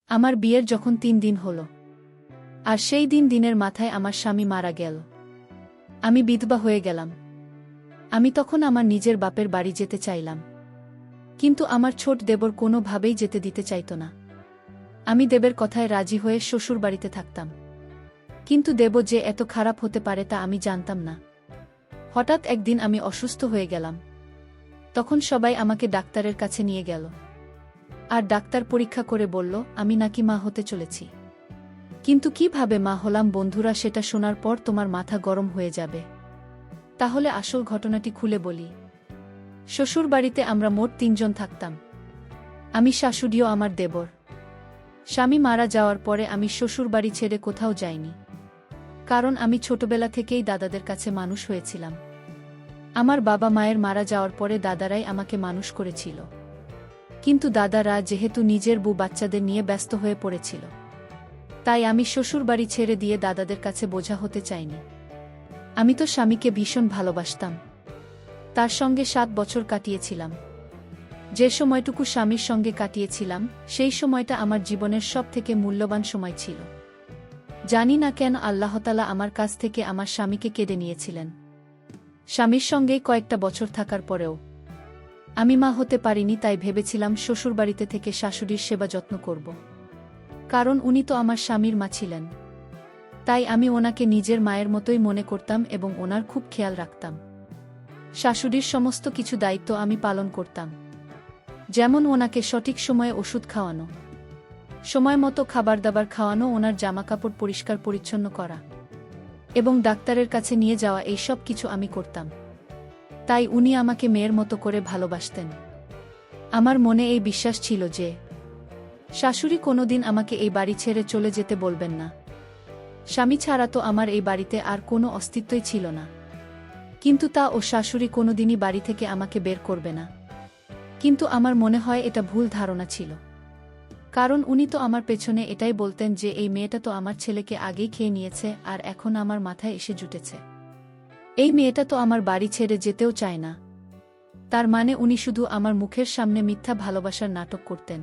আমার বিয়ের যখন 3 দিন হলো, আর সেই দিনের মাথায় আমার স্বামী মারা গেল। আমি বিধবা হয়ে গেলাম। আমি তখন আমার নিজের বাপের বাড়ি যেতে চাইলাম, কিন্তু আমার ছোট দেবর কোনোভাবেই যেতে দিতে চাইত না। আমি দেবের কথায় রাজি হয়ে শ্বশুর বাড়িতে থাকতাম, কিন্তু দেব যে এত খারাপ হতে পারে তা আমি জানতাম না। হঠাৎ একদিন আমি অসুস্থ হয়ে গেলাম। তখন সবাই আমাকে ডাক্তারের কাছে নিয়ে গেল, আর ডাক্তার পরীক্ষা করে বলল আমি নাকি মা হতে চলেছি। কিন্তু কিভাবে মা হলাম বন্ধুরা, সেটা শোনার পর তোমার মাথা গরম হয়ে যাবে। তাহলে আসল ঘটনাটি খুলে বলি। শ্বশুর বাড়িতে আমরা মোট 3 জন থাকতাম, আমি, শাশুড়িও আমার দেবর। স্বামী মারা যাওয়ার পরে আমি শ্বশুর বাড়ি ছেড়ে কোথাও যাইনি, কারণ আমি ছোটবেলা থেকেই দাদাদের কাছে মানুষ হয়েছিলাম। আমার বাবা মায়ের মারা যাওয়ার পরে দাদারাই আমাকে মানুষ করেছিল, কিন্তু দাদারা যেহেতু নিজের বউ বাচ্চাদের নিয়ে ব্যস্ত হয়ে পড়েছিল, তাই আমি শ্বশুর বাড়ি ছেড়ে দিয়ে দাদাদের কাছে বোঝা হতে চাইনি। আমি তো স্বামীকে ভীষণ ভালোবাসতাম, তার সঙ্গে 7 বছর কাটিয়েছিলাম। যে সময়টুকু স্বামীর সঙ্গে কাটিয়েছিলাম, সেই সময়টা আমার জীবনের সবথেকে মূল্যবান সময় ছিল। জানি না কেন আল্লাহতালা আমার কাছ থেকে আমার স্বামীকে কেড়ে নিয়েছিলেন। স্বামীর সঙ্গেই কয়েকটা বছর থাকার পরেও আমি মা হতে পারিনি, তাই ভেবেছিলাম শ্বশুরবাড়িতে থেকে শাশুড়ির সেবা যত্ন করব, কারণ উনি তো আমার স্বামীর মা ছিলেন। তাই আমি ওনাকে নিজের মায়ের মতোই মনে করতাম এবং ওনার খুব খেয়াল রাখতাম। শাশুড়ির সমস্ত কিছু দায়িত্ব আমি পালন করতাম, যেমন ওনাকে সঠিক সময়ে ওষুধ খাওয়ানো, সময় মতো খাবার দাবার খাওয়ানো, ওনার জামাকাপড় পরিষ্কার পরিচ্ছন্ন করা এবং ডাক্তারের কাছে নিয়ে যাওয়া, এই সব কিছু আমি করতাম। তাই উনি আমাকে মেয়ের মতো করে ভালোবাসতেন। আমার মনে এই বিশ্বাস ছিল যে শাশুড়ি কোনোদিন আমাকে এই বাড়ি ছেড়ে চলে যেতে বলবেন না। স্বামী ছাড়া তো আমার এই বাড়িতে আর কোনো অস্তিত্বই ছিল না, কিন্তু তা ও শাশুড়ি কোনোদিনই বাড়ি থেকে আমাকে বের করবে না। কিন্তু আমার মনে হয় এটা ভুল ধারণা ছিল, কারণ উনি তো আমার পেছনে এটাই বলতেন যে এই মেয়েটা তো আমার ছেলেকে আগেই খেয়ে নিয়েছে, আর এখন আমার মাথায় এসে জুটেছে। এই মেয়েটা তো আমার বাড়ি ছেড়ে যেতেও চায় না। তার মানে উনি শুধু আমার মুখের সামনে মিথ্যা ভালোবাসার নাটক করতেন।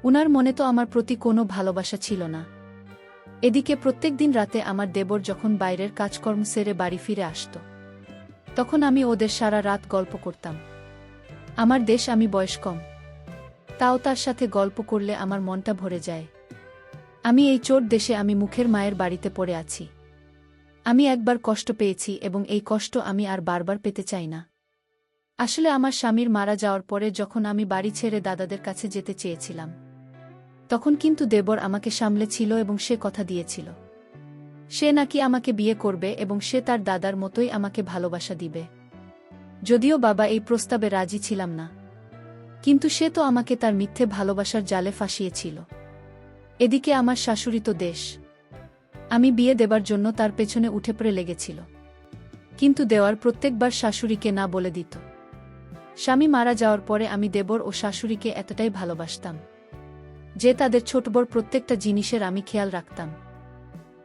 উনার মনে তো আমার প্রতি কোনো ভালোবাসা ছিল না। এদিকে প্রত্যেকদিন রাতে আমার দেবর যখন বাইরের কাজকর্ম সেরে বাড়ি ফিরে আসত, তখন আমি ওদের সারা রাত গল্প করতাম। আমার দেশ, আমি বয়স কম, তাও তার সাথে গল্প করলে আমার মনটা ভরে যায়। আমি এই চোর দেশে, আমি মুখের মায়ের বাড়িতে পড়ে আছি। আমি একবার কষ্ট পেয়েছি এবং এই কষ্ট আমি আর বারবার পেতে চাই না। আসলে আমার স্বামীর মারা যাওয়ার পরে যখন আমি বাড়ি ছেড়ে দাদাদের কাছে যেতে চেয়েছিলাম, তখন কিন্তু দেবর আমাকে সামলেছিল এবং সে কথা দিয়েছিল সে নাকি আমাকে বিয়ে করবে এবং সে তার দাদার মতোই আমাকে ভালোবাসা দিবে। যদিও বাবা এই প্রস্তাবে রাজি ছিলাম না, কিন্তু সে তো আমাকে তার মিথ্যে ভালোবাসার জালে ফাঁসিয়েছিল। এদিকে আমার শাশুড়ি তো দেশ, আমি বিয়ে দেবার জন্য তার পেছনে উঠে পড়ে লেগেছিল, কিন্তু দেওয়ার প্রত্যেকবার শাশুড়িকে না বলে দিত। স্বামী মারা যাওয়ার পরে আমি দেবর ও শাশুড়িকে এতটাই ভালোবাসতাম যে তাদের ছোট বড় প্রত্যেকটা জিনিসের আমি খেয়াল রাখতাম।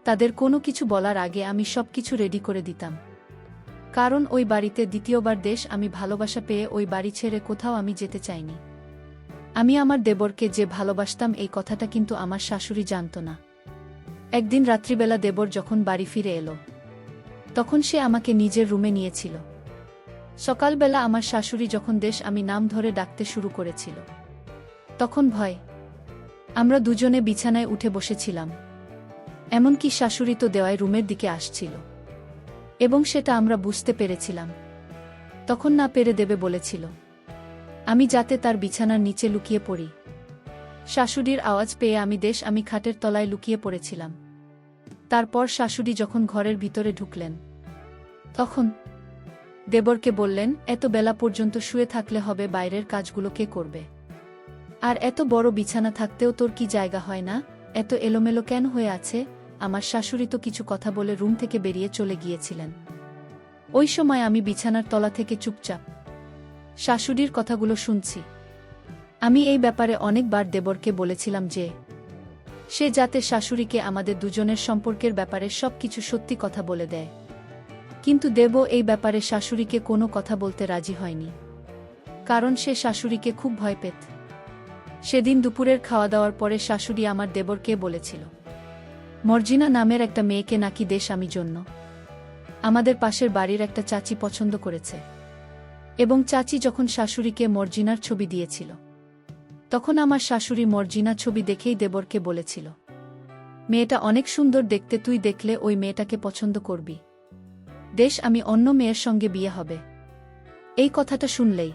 তাদের কোনো কিছু বলার আগে আমি সবকিছু রেডি করে দিতাম, কারণ ওই বাড়িতে দ্বিতীয়বার দেশ, আমি ভালোবাসা পেয়ে ওই বাড়ি ছেড়ে কোথাও আমি যেতে চাইনি। আমি আমার দেবরকে যে ভালোবাসতাম এই কথাটা কিন্তু আমার শাশুড়ি জানত না। একদিন রাত্রিবেলা দেবর যখন বাড়ি ফিরে এলো, তখন সে আমাকে নিজের রুমে নিয়েছিল। সকালবেলা আমার শাশুড়ি যখন দেশ আমি নাম ধরে ডাকতে শুরু করেছিল, তখন ভয় আমরা দুজনে বিছানায় উঠে বসেছিলাম। এমনকি শাশুড়ি তো দেওয়ায় রুমের দিকে আসছিল, এবং সেটা আমরা বুঝতে পেরেছিলাম। তখন না পেরে দেবে বলেছিল আমি যাতে তার বিছানার নিচে লুকিয়ে পড়ি। শাশুড়ির আওয়াজ পেয়ে আমি আমি খাটের তলায় লুকিয়ে পড়েছিলাম। তারপর শাশুড়ি যখন ঘরের ভিতরে ঢুকলেন, তখন দেবরকে বললেন, এত বেলা পর্যন্ত শুয়ে থাকলে হবে, বাইরের কাজগুলো কে করবে? আর এত বড় বিছানা থাকতেও তোর কি জায়গা হয় না? এত এলোমেলো কেন হয়ে আছে? আমার শাশুড়ি তো কিছু কথা বলে রুম থেকে বেরিয়ে চলে গিয়েছিলেন। ওই সময় আমি বিছানার তলা থেকে চুপচাপ শাশুড়ির কথাগুলো শুনছি। আমি এই ব্যাপারে অনেকবার দেবরকে বলেছিলাম যে সে যাতে শাশুড়িকে আমাদের দুজনের সম্পর্কের ব্যাপারে সবকিছু সত্যি কথা বলে দেয়, কিন্তু দেব এই ব্যাপারে শাশুড়িকে কোনো কথা বলতে রাজি হয়নি, কারণ সে শাশুড়িকে খুব ভয় পেত। সেদিন দুপুরের খাওয়া দাওয়ার পরে শাশুড়ি আমার দেবরকে বলেছিল, মর্জিনা নামের একটা মেয়েকে নাকি দেশ আমি জন্য আমাদের পাশের বাড়ির একটা চাচি পছন্দ করেছে। এবং চাচি যখন শাশুড়িকে মর্জিনার ছবি দিয়েছিল, তখন আমার শাশুড়ি মর্জিনা ছবি দেখেই দেবরকে বলেছিল, মেয়েটা অনেক সুন্দর দেখতে, তুই দেখলে ওই মেয়েটাকে পছন্দ করবি, দেশ আমি অন্য মেয়ের সঙ্গে বিয়ে হবে। এই কথাটা শুনলেই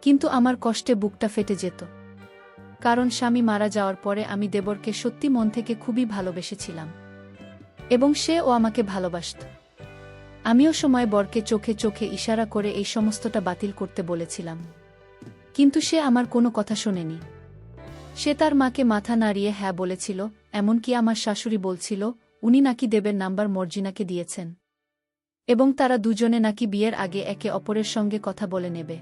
কিন্তু আমার কষ্টে বুকটা ফেটে যেত, কারণ স্বামী মারা যাওয়ার পরে আমি দেবরকে সত্যি মন থেকে খুবই ভালোবেসেছিলাম এবং সেও আমাকে ভালোবাসত। আমিও সময় বরকে চোখে চোখে ইশারা করে এই সমস্তটা বাতিল করতে বলেছিলাম, কিন্তু সে আমার কোনো কথা শোনেনি। সে তার মাকে মাথা নাড়িয়ে হ্যাঁ বলেছিল, এমনকি আমার শাশুড়ি বলছিল উনি নাকি দেবের নাম্বার মর্জিনাকে দিয়েছেন এবং তারা দুজনে নাকি বিয়ের আগে একে অপরের সঙ্গে কথা বলে নেবে।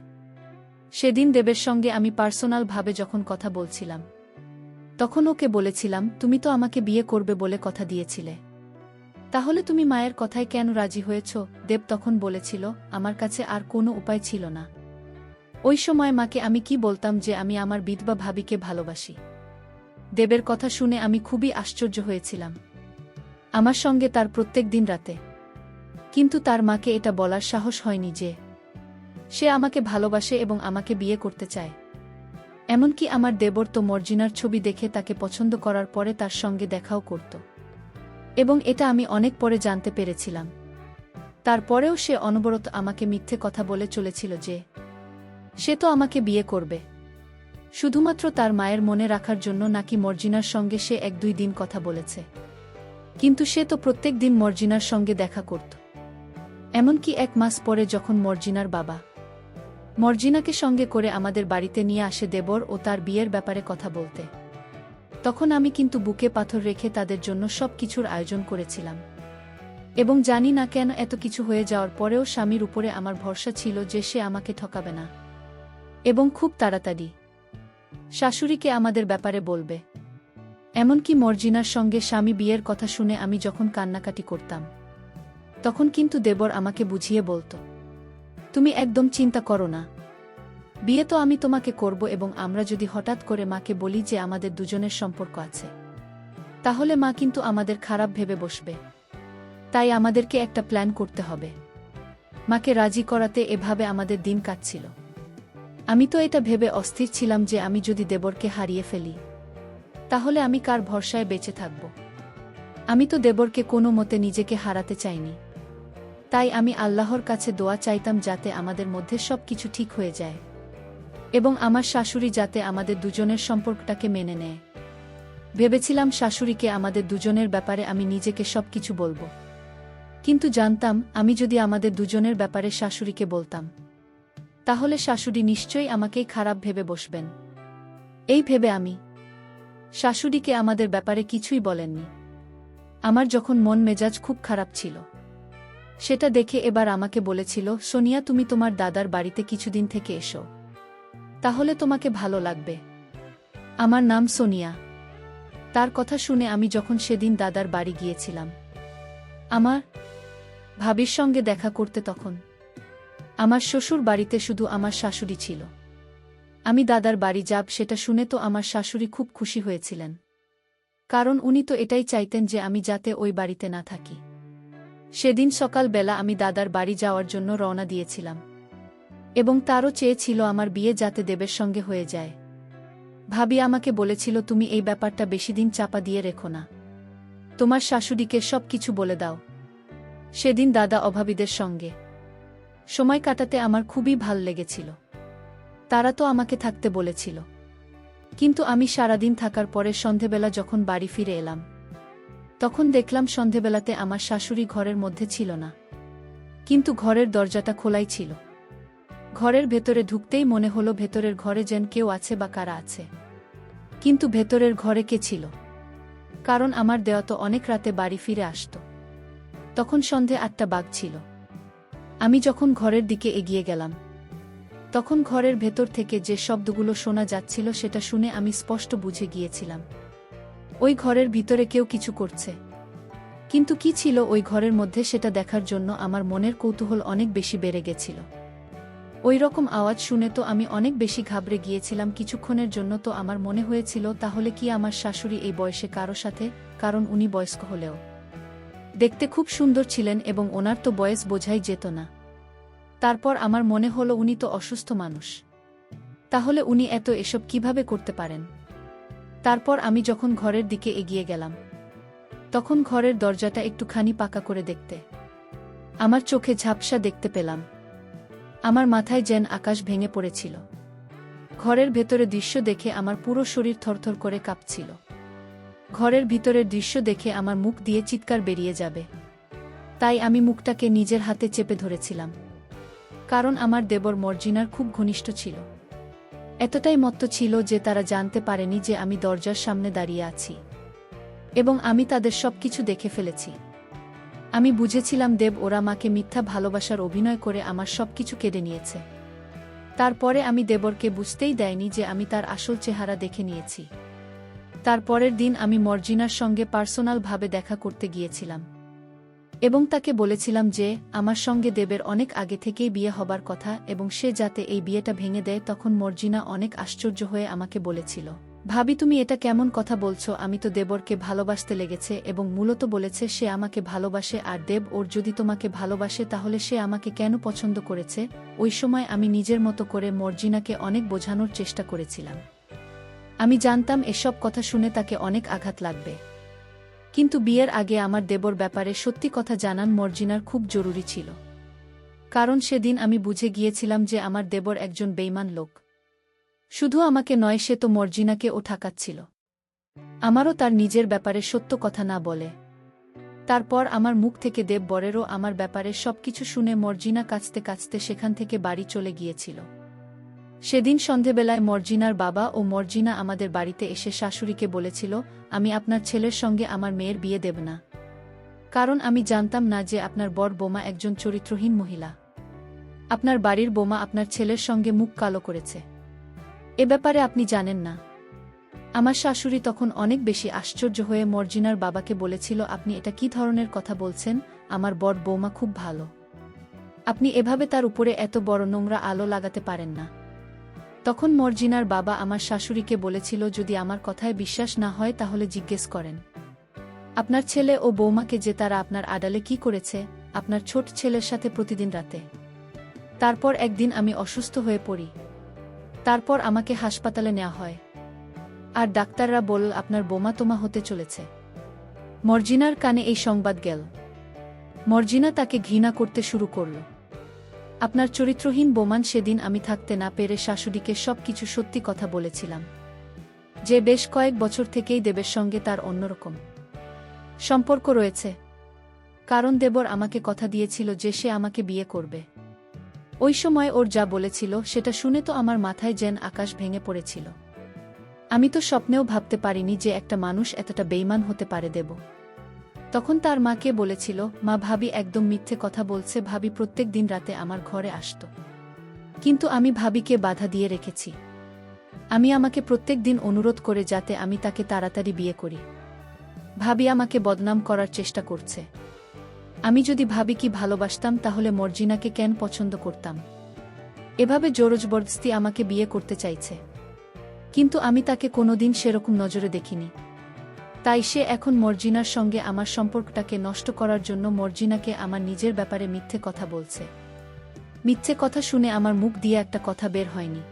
সেদিন দেবের সঙ্গে আমি পার্সোনাল ভাবে যখন কথা বলছিলাম, তখন ওকে বলেছিলাম, তুমি তো আমাকে বিয়ে করবে বলে কথা দিয়েছিলে, তাহলে তুমি মায়ের কথায় কেন রাজি হয়েছ? দেব তখন বলেছিল, আমার কাছে আর কোনো উপায় ছিল না। ওই সময় মাকে আমি কি বলতাম যে আমি আমার বিধবা ভাবিকে ভালোবাসি? দেবের কথা শুনে আমি খুবই আশ্চর্য হয়েছিলাম, আমার সঙ্গে তার প্রত্যেক দিন রাতে। কিন্তু তার মাকে এটা বলার সাহস হয়নি যে সে আমাকে ভালোবাসে এবং আমাকে বিয়ে করতে চায়। এমনকি আমার দেবর তো মর্জিনার ছবি দেখে তাকে পছন্দ করার পরে তার সঙ্গে দেখাও করত, এবং এটা আমি অনেক পরে জানতে পেরেছিলাম। তারপরেও সে অনবরত আমাকে মিথ্যে কথা বলে চলেছিল যে সে তো আমাকে বিয়ে করবে, শুধুমাত্র তার মায়ের মনে রাখার জন্য নাকি মর্জিনার সঙ্গে সে 1-2 দিন কথা বলেছে, কিন্তু সে তো প্রত্যেক দিন মর্জিনার সঙ্গে দেখা করত। এমনকি 1 মাস পরে যখন মর্জিনার বাবা মর্জিনাকে সঙ্গে করে আমাদের বাড়িতে নিয়ে আসে দেবর ও তার বিয়ের ব্যাপারে কথা বলতে, তখন আমি কিন্তু বুকে পাথর রেখে তাদের জন্য সব কিছুর আয়োজন করেছিলাম। এবং জানি না কেন এত কিছু হয়ে যাওয়ার পরেও স্বামীর উপরে আমার ভরসা ছিল যে সে আমাকে ঠকাবে না এবং খুব তাড়াতাড়ি শাশুড়িকে আমাদের ব্যাপারে বলবে। এমনকি মর্জিনার সঙ্গে স্বামী বিয়ের কথা শুনে আমি যখন কান্নাকাটি করতাম, তখন কিন্তু দেবর আমাকে বুঝিয়ে বলত, তুমি একদম চিন্তা করো না, বিয়ে তো আমি তোমাকে করব, এবং আমরা যদি হঠাৎ করে মাকে বলি যে আমাদের দুজনের সম্পর্ক আছে, তাহলে মা কিন্তু আমাদের খারাপ ভেবে বসবে। তাই আমাদেরকে একটা প্ল্যান করতে হবে। মাকে রাজি করাতে এভাবে আমাদের দিন কাটছিল। আমি তো এটা ভেবে অস্থির ছিলাম যে আমি যদি দেবরকে হারিয়ে ফেলি, তাহলে আমি কার ভরসায় বেঁচে থাকব? আমি তো দেবরকে কোনো মতে নিজেকে হারাতে চাইনি। তাই আমি আল্লাহর কাছে দোয়া চাইতাম যাতে আমাদের মধ্যে সব কিছু ঠিক হয়ে যায় এবং আমার শাশুড়ি যাতে আমাদের দুজনের সম্পর্কটাকে মেনে নেয়। ভেবেছিলাম শাশুড়িকে আমাদের দুজনের ব্যাপারে আমি নিজেকে সব কিছু বলবো, কিন্তু জানতাম আমি যদি আমাদের দুজনের ব্যাপারে শাশুড়িকে বলতাম, তাহলে শাশুড়ি নিশ্চয়ই আমাকেই খারাপ ভেবে বসবেন। এই ভেবে আমি শাশুড়িকে আমাদের ব্যাপারে কিছুই বলেননি। আমার যখন মন মেজাজ খুব খারাপ ছিল, সেটা দেখে এবার আমাকে বলেছিল, সোনিয়া তুমি তোমার দাদার বাড়িতে কিছুদিন থেকে এসো, তাহলে তোমাকে ভালো লাগবে। আমার নাম সোনিয়া। তার কথা শুনে আমি যখন সেদিন দাদার বাড়ি গিয়েছিলাম আমার ভাবির সঙ্গে দেখা করতে, তখন আমার শ্বশুর বাড়িতে শুধু আমার শাশুড়ি ছিল। আমি দাদার বাড়ি যাব সেটা শুনে তো আমার শাশুড়ি খুব খুশি হয়েছিলেন, কারণ উনি তো এটাই চাইতেন যে আমি যাতে ওই বাড়িতে না থাকি। সেদিন সকালবেলা আমি দাদার বাড়ি যাওয়ার জন্য রওনা দিয়েছিলাম এবং তারও চেয়েছিল আমার বিয়ে যাতে দেবের সঙ্গে হয়ে যায়। ভাবি আমাকে বলেছিল, তুমি এই ব্যাপারটা বেশিদিন চাপা দিয়ে রেখো না, তোমার শাশুড়িকে সব কিছু বলে দাও। সেদিন দাদা অভাবীদের সঙ্গে সময় কাটাতে আমার খুবই ভাল লেগেছিল। তারা তো আমাকে থাকতে বলেছিল, কিন্তু আমি সারাদিন থাকার পরে সন্ধেবেলা যখন বাড়ি ফিরে এলাম, তখন দেখলাম সন্ধেবেলাতে আমার শাশুড়ি ঘরের মধ্যে ছিল না, কিন্তু ঘরের দরজাটা খোলাই ছিল। ঘরের ভেতরে ঢুকতেই মনে হলো ভেতরের ঘরে যেন কেউ আছে বা কারা আছে, কিন্তু ভেতরের ঘরে কে ছিল? কারণ আমার দেওয়া তো অনেক রাতে বাড়ি ফিরে আসত। তখন সন্ধে 8টা বাজছিল। আমি যখন ঘরের দিকে এগিয়ে গেলাম, তখন ঘরের ভেতর থেকে যে শব্দগুলো শোনা যাচ্ছিল সেটা শুনে আমি স্পষ্ট বুঝে গিয়েছিলাম ওই ঘরের ভিতরে কেউ কিছু করছে। কিন্তু কি ছিল ওই ঘরের মধ্যে সেটা দেখার জন্য আমার মনের কৌতূহল অনেক বেশি বেড়ে গেছিল। ওই রকম আওয়াজ শুনে তো আমি অনেক বেশি ঘাবড়ে গিয়েছিলাম। কিছুক্ষণের জন্য তো আমার মনে হয়েছিল তাহলে কি আমার শাশুড়ি এই বয়সে কারো সাথে, কারণ উনি বয়স্ক হলেও দেখতে খুব সুন্দর ছিলেন এবং ওনার তো বয়স বোঝাই যেত না। তারপর আমার মনে হলো উনি তো অসুস্থ মানুষ, তাহলে উনি এসব কিভাবে করতে পারেন। তারপর আমি যখন ঘরের দিকে এগিয়ে গেলাম, তখন ঘরের দরজাটা একটুখানি পাকা করে দেখতে আমার চোখে ঝাপসা দেখতে পেলাম। আমার মাথায় যেন আকাশ ভেঙে পড়েছিল। ঘরের ভেতরে দৃশ্য দেখে আমার পুরো শরীর থরথর করে কাঁপছিল। ঘরের ভিতরের দৃশ্য দেখে আমার মুখ দিয়ে চিৎকার বেরিয়ে যাবে, তাই আমি মুখটাকে নিজের হাতে চেপে ধরেছিলাম। কারণ আমার দেবর মর্জিনার খুব ঘনিষ্ঠ ছিল। এতটাই মত্ত ছিল যে তারা জানতে পারেনি যে আমি দরজার সামনে দাঁড়িয়ে আছি এবং আমি তাদের সবকিছু দেখে ফেলেছি। আমি বুঝেছিলাম দেব ওরা মাকে মিথ্যা ভালোবাসার অভিনয় করে আমার সবকিছু কেড়ে নিয়েছে। তারপরে আমি দেবরকে বুঝতেই দেয়নি যে আমি তার আসল চেহারা দেখে নিয়েছি। তারপরের দিন আমি মর্জিনার সঙ্গে পার্সোনালভাবে দেখা করতে গিয়েছিলাম এবং তাকে বলেছিলাম যে আমার সঙ্গে দেবের অনেক আগে থেকেই বিয়ে হবার কথা এবং সে যাতে এই বিয়েটা ভেঙে দেয়। তখন মর্জিনা অনেক আশ্চর্য হয়ে আমাকে বলেছিল, ভাবি তুমি এটা কেমন কথা বলছো? আমি তো দেবরকে ভালোবাসতে লেগেছে এবং মূলত বলেছে সে আমাকে ভালোবাসে, আর দেব ওর যদি তোমাকে ভালোবাসে তাহলে সে আমাকে কেন পছন্দ করেছে? ওই সময় আমি নিজের মতো করে মর্জিনাকে অনেক বোঝানোর চেষ্টা করেছিলাম। আমি জানতাম এসব কথা শুনে তাকে অনেক আঘাত লাগবে, কিন্তু বিয়ের আগে আমার দেবর ব্যাপারে সত্যি কথা জানান মর্জিনার খুব জরুরি ছিল। কারণ সেদিন আমি বুঝে গিয়েছিলাম যে আমার দেবর একজন বেইমান লোক। শুধু আমাকে নয়, সে তো মর্জিনাকেও ঠকাচ্ছিল। আমারও তার নিজের ব্যাপারে সত্য কথা না বলে। তারপর আমার মুখ থেকে দেব বরেরও আমার ব্যাপারে সবকিছু শুনে মর্জিনা কাঁদতে কাঁদতে সেখান থেকে বাড়ি চলে গিয়েছিল। সেদিন সন্ধেবেলায় মর্জিনার বাবা ও মর্জিনা আমাদের বাড়িতে এসে শাশুড়িকে বলেছিল, আমি আপনার ছেলের সঙ্গে আমার মেয়ের বিয়ে দেব না, কারণ আমি জানতাম না যে আপনার বর বোমা একজন চরিত্রহীন মহিলা। আপনার বাড়ির বোমা আপনার ছেলের সঙ্গে মুখ কালো করেছে, এ ব্যাপারে আপনি জানেন না। আমার শাশুড়ি তখন অনেক বেশি আশ্চর্য হয়ে মর্জিনার বাবাকে বলেছিল, আপনি এটা কি ধরনের কথা বলছেন? আমার বর বৌমা খুব ভালো, আপনি এভাবে তার উপরে এত বড় নোংরা আলো লাগাতে পারেন না। তখন মর্জিনার বাবা আমার শাশুড়িকে বলেছিল, যদি আমার কথায় বিশ্বাস না হয় তাহলে জিজ্ঞেস করেন আপনার ছেলে ও বৌমাকে যে তারা আপনার আড়ালে কি করেছে, আপনার ছোট ছেলের সাথে প্রতিদিন রাতে। তারপর একদিন আমি অসুস্থ হয়ে পড়ি। তারপর আমাকে হাসপাতালে নেওয়া হয়, আর ডাক্তাররা বলল আপনার বোমা তোমা হতে চলেছে। মর্জিনার কানে এই সংবাদ গেল। মর্জিনা তাকে ঘৃণা করতে শুরু করল। আপনার চরিত্রহীন বোমান। সেদিন আমি থাকতে না পেরে শাশুড়িকে সবকিছু সত্যি কথা বলেছিলাম, যে বেশ কয়েক বছর থেকেই দেবের সঙ্গে তার অন্যরকম সম্পর্ক রয়েছে। কারণ দেবর আমাকে কথা দিয়েছিল যে সে আমাকে বিয়ে করবে। ওই সময় ওর যা বলেছিল সেটা শুনে তো আমার মাথায় যেন আকাশ ভেঙে পড়েছিল। আমি তো স্বপ্নেও ভাবতে পারিনি যে একটা মানুষ এতটা বেইমান হতে পারে। দেব তখন তার মাকে বলেছিল, মা ভাবি একদম মিথ্যে কথা বলছে, ভাবি প্রত্যেক দিন রাতে আমার ঘরে আসত, কিন্তু আমি ভাবিকে বাধা দিয়ে রেখেছি। আমি আমাকে প্রত্যেক দিন অনুরোধ করে যাতে আমি তাকে তাড়াতাড়ি বিয়ে করি। ভাবি আমাকে বদনাম করার চেষ্টা করছে। আমি যদি ভাবি কি ভালোবাসতাম তাহলে মর্জিনাকে কেন পছন্দ করতাম? এভাবে জোরজবরদস্তি আমাকে বিয়ে করতে চাইছে, কিন্তু আমি তাকে কোনোদিন সেরকম নজরে দেখিনি। তাই সে এখন মর্জিনার সঙ্গে আমার সম্পর্কটাকে নষ্ট করার জন্য মর্জিনাকে আমার নিজের ব্যাপারে মিথ্যে কথা বলছে। মিথ্যে কথা শুনে আমার মুখ দিয়ে একটা কথা বের হয়নি,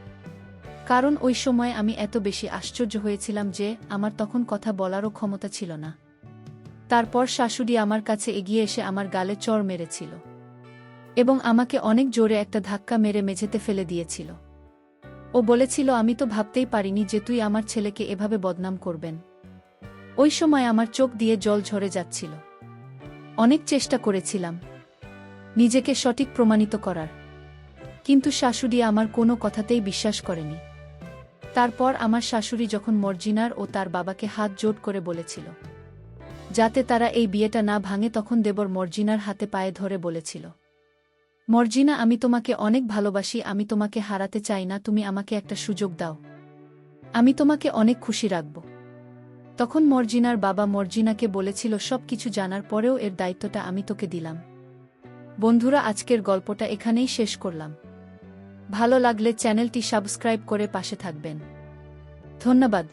কারণ ওই সময় আমি এত বেশি আশ্চর্য হয়েছিলাম যে আমার তখন কথা বলারও ক্ষমতা ছিল না। তারপর শাশুড়ি আমার কাছে এগিয়ে এসে আমার গালে চড় মেরেছিল এবং আমাকে অনেক জোরে একটা ধাক্কা মেরে মেঝেতে ফেলে দিয়েছিল। ও বলেছিল, আমি তো ভাবতেই পারিনি যে তুই আমার ছেলেকে এভাবে বদনাম করবেন। ওই সময় আমার চোখ দিয়ে জল ঝরে যাচ্ছিল। অনেক চেষ্টা করেছিলাম নিজেকে সঠিক প্রমাণিত করার, কিন্তু শাশুড়ি আমার কোনো কথাতেই বিশ্বাস করেনি। তারপর আমার শাশুড়ি যখন মর্জিনার ও তার বাবাকে হাত জোট করে বলেছিল যাতে তারা এই বিয়েটা না ভাঙে, তখন দেবর মর্জিনার হাতে পায়ে ধরে বলেছিল, মর্জিনা আমি তোমাকে অনেক ভালোবাসি, আমি তোমাকে হারাতে চাই না, তুমি আমাকে একটা সুযোগ দাও, আমি তোমাকে অনেক খুশি রাখব। তখন মর্জিনার বাবা মর্জিনাকে বলেছিল, সব কিছু জানার পরেও এর দায়িত্বটা আমি তোকে দিলাম। বন্ধুরা, আজকের গল্পটা এখানেই শেষ করলাম। ভালো লাগলে চ্যানেলটি সাবস্ক্রাইব করে পাশে থাকবেন। ধন্যবাদ।